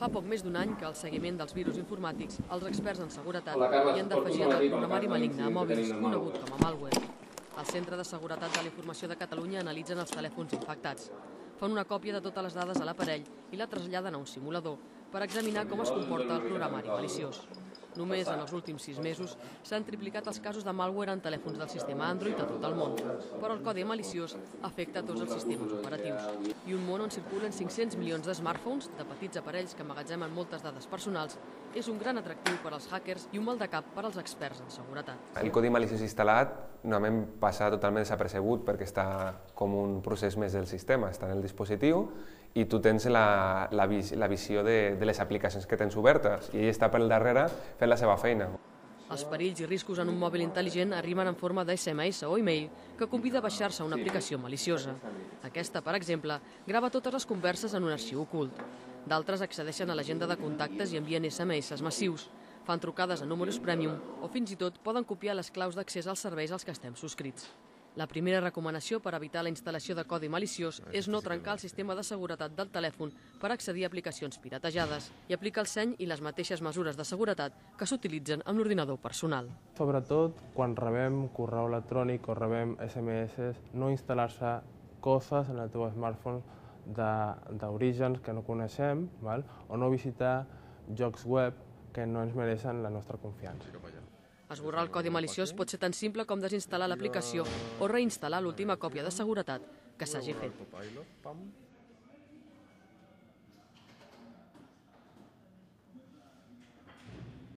Fa poc més d'un any que al seguiment dels virus informàtics, els experts en seguretat hi han d'afegir el programari maligne a mòbils, conegut com a malware. El Centre de Seguretat de la Informació de Catalunya analitzen els telèfons infectats. Fan una còpia de totes les dades a l'aparell i la traslladen a un simulador per examinar com es comporta el programari maliciós. Només en els últims 6 mesos s'han triplicat els casos de malware en telèfons del sistema Android a tot el món, però el codi maliciós afecta tots els sistemes operatius. I un món on circulen 500 milions de smartphones, de petits aparells que emmagatzemen moltes dades personals, és un gran atractiu per als hackers i un mal de cap per als experts en seguretat. El codi maliciós instal·lat normalment passa totalment desapercebut perquè està com un procés més del sistema, està en el dispositiu i tu tens la visió de les aplicacions que tens obertes i ell està per darrere fent la seva feina. Els perills i riscos en un mòbil intel·ligent arriben en forma de SMS o e-mail que convida a baixar-se una aplicació maliciosa. Aquesta, per exemple, grava totes les converses en un arxiu ocult. D'altres accedeixen a l'agenda de contactes i envien SMS massius, fan trucades a números premium o fins i tot poden copiar les claus d'accés als serveis als que estem subscrits. La primera recomanació per evitar la instal·lació de codi maliciós és no trencar el sistema de seguretat del telèfon per accedir a aplicacions piratejades i aplicar el seny i les mateixes mesures de seguretat que s'utilitzen amb l'ordinador personal. Sobretot, quan rebem correu electrònic o rebem SMS, no instal·lar-se coses en el teu smartphone d'orígens que no coneixem, o no visitar jocs web que no ens mereixen la nostra confiança. Esborrar el codi maliciós pot ser tan simple com desinstal·lar l'aplicació o reinstal·lar l'última còpia de seguretat que s'hagi fet.